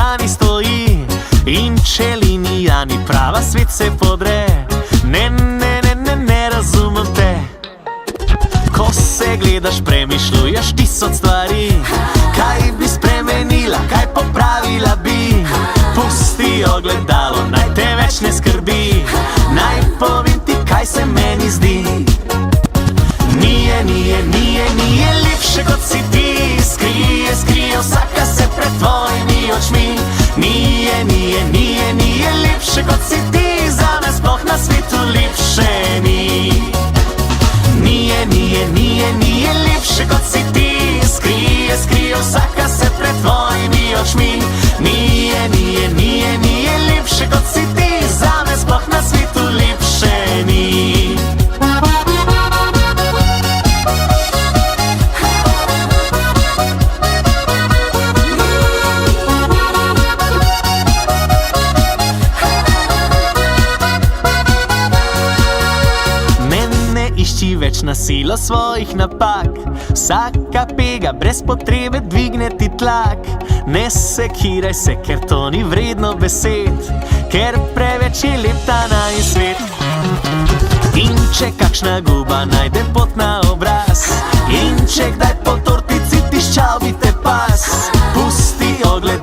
strani stoji in če linija ni prava, svet se podre. Ne razumem te. Ko se gledaš, premišljuješ tisoč stvari. Kaj bi spremenila, kaj popravila bi? Pusti ogledalo, naj te več ne skrbi. Naj povem ti, kaj se meni zdi. Nije lepše kot si ti. Skrije vsaka se pred tvojimi očmi. Nije lepše kot si ti. Zame sploh na svetu lepše ni. Nije lepše kot si ti. Skrije vsaka se pred tvojimi očmi. Nije lepše kot si ti. Zame sploh na svetu lepše ni. Išči več na silo svojih napak. Vsaka pega brez potrebe dvigne ti tlak. Ne sekiraj se, ker to ni vredno besed, ker preveč je lep ta najin svet. In če kakšna guba najde pot na obraz, in če kdaj po tortici tiščal bi te pas, pusti ogled